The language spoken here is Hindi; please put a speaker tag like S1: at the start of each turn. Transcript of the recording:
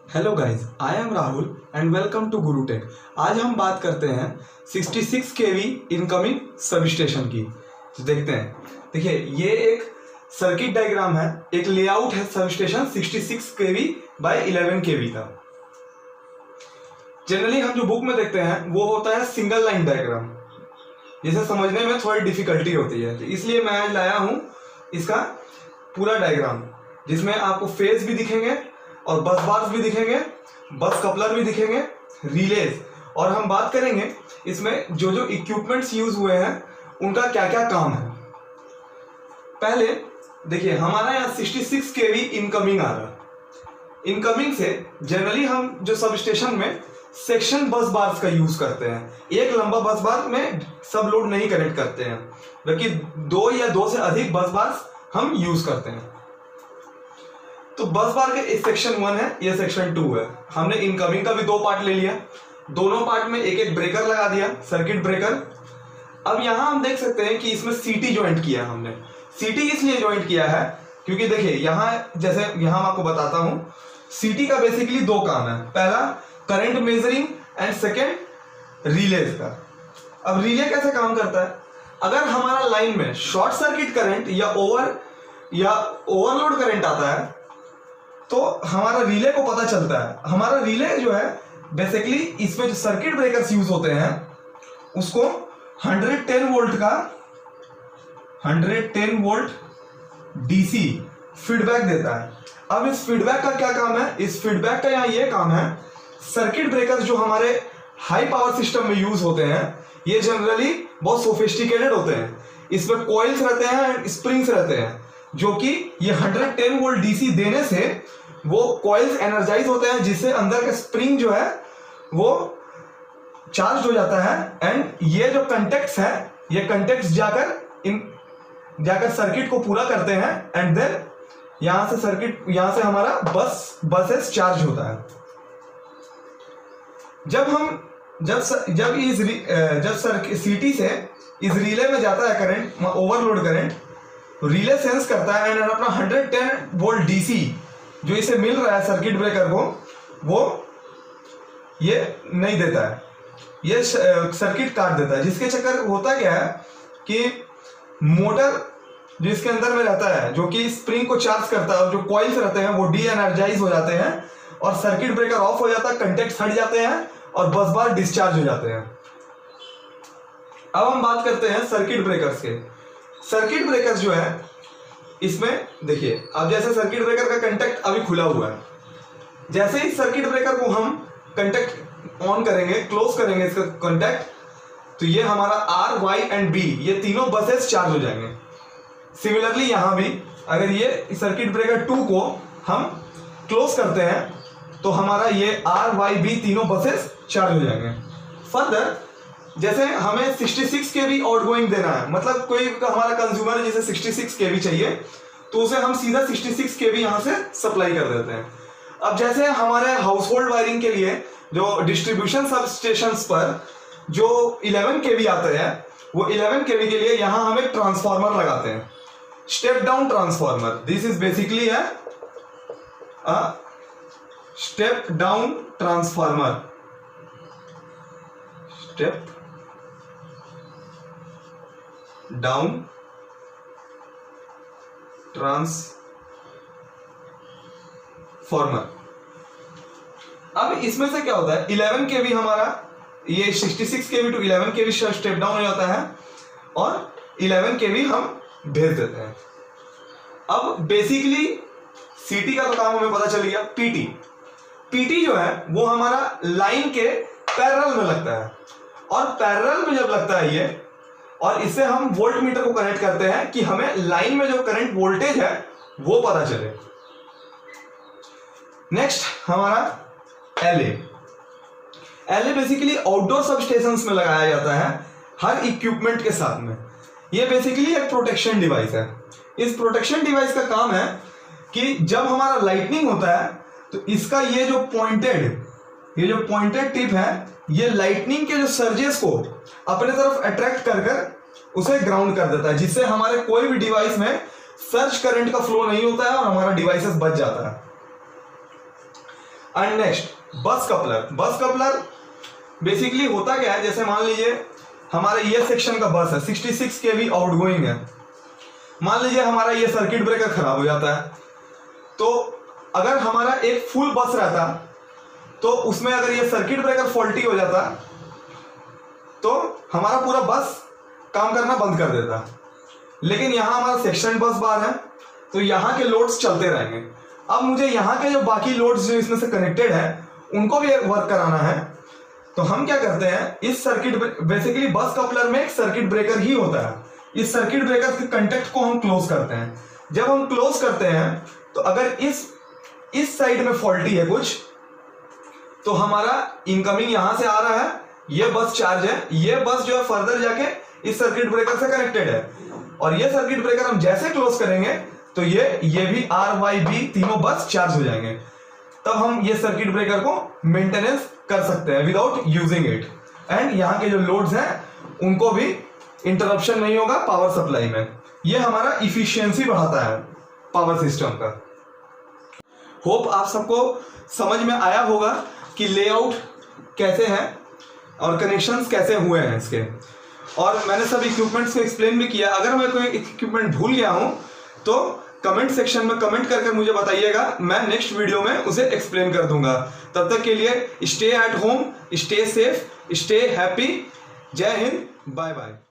S1: Hello guys, I am Rahul and welcome to Guru Tech. आज हम बात करते हैं 66 केवी इनकमिंग सब स्टेशन की। तो देखते हैं। देखिए, ये एक सर्किट डायग्राम है, एक लेआउट है सब स्टेशन 66 केवी बाय 11 केवी का। जनरली हम जो बुक में देखते हैं वो होता है सिंगल लाइन डायग्राम, जिसे समझने में थोड़ी डिफिकल्टी होती है। तो इसलिए मैं आज लाया हूं इसका पूरा डायग्राम, जिसमें आपको फेज भी दिखेंगे और बस बार्स भी दिखेंगे, बस कपलर भी दिखेंगे, रिलेज, और हम बात करेंगे इसमें जो जो इक्विपमेंट्स यूज हुए हैं उनका क्या क्या काम है। पहले देखिए, हमारा यहाँ 66 केवी इनकमिंग आ रहा है। इनकमिंग से जनरली हम जो सब स्टेशन में सेक्शन बस बार्स का यूज करते हैं। एक लंबा बस बार में सब लोड नहीं कनेक्ट करते हैं, बल्कि दो या दो से अधिक बस बार्स हम यूज करते हैं। तो बस बार के सेक्शन 1 है, ये सेक्शन 2 है। हमने इनकमिंग का भी दो पार्ट ले लिया, दोनों पार्ट में एक एक ब्रेकर लगा दिया, सर्किट ब्रेकर। अब यहां हम देख सकते हैं कि इसमें सीटी ज्वाइंट किया हमने। सीटी इसलिए ज्वाइंट किया है क्योंकि देखिए यहां, जैसे यहां मैं आपको बताता हूं, सीटी का बेसिकली दो काम है। पहला current measuring and second release का। अब रिले कैसे काम करता है? अगर हमारा लाइन में शॉर्ट सर्किट करंट या ओवरलोड करंट आता है तो हमारा रिले को पता चलता है। हमारा रिले जो है बेसिकली इसमें जो सर्किट ब्रेकर्स यूज होते हैं उसको 110 वोल्ट का 110 वोल्ट डीसी फीडबैक देता है। अब इस फीडबैक का क्या काम है? इस फीडबैक का यहाँ ये काम है, सर्किट ब्रेकर्स जो हमारे हाई पावर सिस्टम में यूज होते हैं ये जनरली बहुत सोफिस्टिकेटेड होते हैं। इसमें कॉइल्स रहते हैं, स्प्रिंग्स रहते हैं, जो कि ये 110 वोल्ट डीसी देने से वो कॉइल्स एनर्जाइज होते हैं, जिससे अंदर का स्प्रिंग जो है वो चार्ज हो जाता है। एंड ये जो कंटेक्ट्स है, ये कंटेक्ट्स जाकर सर्किट को पूरा करते हैं एंड देन यहां से हमारा बसेस चार्ज होता है। जब सीटी से इस रिले में जाता है current, overload current, relay sense करता है एंड अपना 110 वोल्ट डीसी जो इसे मिल रहा है सर्किट ब्रेकर को, वो ये नहीं देता है, ये सर्किट काट देता है। जिसके चक्कर होता क्या है कि मोटर जो इसके अंदर में रहता है, जो कि स्प्रिंग को चार्ज करता है, और जो कॉइल्स रहते हैं वो डी एनर्जाइज हो जाते हैं और सर्किट ब्रेकर ऑफ हो जाता है, कंटेक्ट हट जाते हैं और बस बार डिस्चार्ज हो जाते हैं। अब हम बात करते हैं सर्किट ब्रेकर्स के। सर्किट ब्रेकर्स जो है इसमें देखिए, अब जैसे सर्किट ब्रेकर का कंटेक्ट अभी खुला हुआ है, जैसे ही सर्किट ब्रेकर को हम कंटेक्ट ऑन करेंगे, क्लोज करेंगे इसका कंटेक्ट, तो ये हमारा आर, वाई एंड बी, ये तीनों बसेस चार्ज हो जाएंगे। सिमिलरली यहां भी अगर ये सर्किट ब्रेकर 2 को हम क्लोज करते हैं तो हमारा ये आर, वाई, बी तीनों बसेस चार्ज हो जाएंगे। फर्दर जैसे हमें 66 केवी आउटगोइंग देना है, मतलब कोई हमारा कंज्यूमर है जिसे 66 केवी चाहिए, तो उसे हम सीधा 66 केवी यहां से सप्लाई कर देते हैं। अब जैसे हमारे हाउस होल्ड वायरिंग के लिए जो डिस्ट्रीब्यूशन सब स्टेशंस पर जो 11 केवी आते हैं, वो 11 केवी के लिए यहां हम एक ट्रांसफार्मर लगाते हैं, step down transformer. This is basically है step down transformer, step down transformer. अब इसमें से क्या होता है, 11 केवी हमारा, ये 66 केवी टू 11 केवी स्टेप डाउन हो जाता है और 11 केवी हम भेज देते हैं। अब बेसिकली सीटी का तो काम हमें पता चल गया। पीटी जो है वो हमारा लाइन के पैरेलल में लगता है, और पैरेलल में जब लगता है ये, और इससे हम वोल्ट मीटर को कनेक्ट करते हैं कि हमें लाइन में जो करंट वोल्टेज है वो पता चले। नेक्स्ट हमारा एलए बेसिकली आउटडोर सब स्टेशंस में लगाया जाता है हर इक्विपमेंट के साथ में। ये बेसिकली एक प्रोटेक्शन डिवाइस है। इस प्रोटेक्शन डिवाइस का काम है कि जब हमारा लाइटनिंग होता है तो इसका ये जो पॉइंटेड टिप है, ये लाइटनिंग के जो सर्जेस को अपने तरफ अट्रैक्ट कर उसे ग्राउंड कर देता है, जिससे हमारे कोई भी डिवाइस में सर्ज करंट का फ्लो नहीं होता है और हमारा डिवाइसेस बच जाता है। एंड नेक्स्ट बस कपलर। बस कपलर बेसिकली होता क्या है, जैसे मान लीजिए हमारा ये सेक्शन का बस है 66 kV आउटगोइंग है, मान लीजिए हमारा ये सर्किट ब्रेकर खराब हो जाता है, तो अगर हमारा एक फुल बस रहता तो उसमें अगर ये सर्किट ब्रेकर फॉल्टी हो जाता तो हमारा पूरा बस काम करना बंद कर देता। लेकिन यहां हमारा सेक्शन बस बार है तो यहाँ के लोड्स चलते रहेंगे। अब मुझे यहाँ के जो बाकी लोड्स जो इसमें से कनेक्टेड है उनको भी वर्क कराना है, तो हम क्या करते हैं, इस सर्किट बेसिकली बस कपलर में एक सर्किट ब्रेकर ही होता है, इस सर्किट ब्रेकर के कंटेक्ट को हम क्लोज करते हैं। जब हम क्लोज करते हैं तो अगर इस साइड में फॉल्टी है कुछ, तो हमारा इनकमिंग यहां से आ रहा है, ये बस चार्ज है, ये बस जो है फर्दर जाके इस सर्किट ब्रेकर से कनेक्टेड है, और ये सर्किट ब्रेकर हम जैसे क्लोज करेंगे तो ये भी आर वाई बी तीनों बस चार्ज हो जाएंगे। तब हम ये सर्किट ब्रेकर को मेंटेनेंस कर सकते हैं विदाउट यूजिंग इट, एंड यहाँ के जो लोड्स हैं उनको भी इंटरप्शन नहीं होगा पावर सप्लाई में। ये हमारा इफिशियंसी बढ़ाता है पावर सिस्टम का। होप आप सबको समझ में आया होगा कि लेआउट कैसे है और कनेक्शंस कैसे हुए हैं इसके, और मैंने सब इक्विपमेंट्स को एक्सप्लेन भी किया। अगर मैं कोई इक्विपमेंट भूल गया हूं तो कमेंट सेक्शन में कमेंट करके मुझे बताइएगा, मैं नेक्स्ट वीडियो में उसे एक्सप्लेन कर दूंगा। तब तक के लिए stay at home, stay safe, stay happy. जय हिंद, बाय बाय।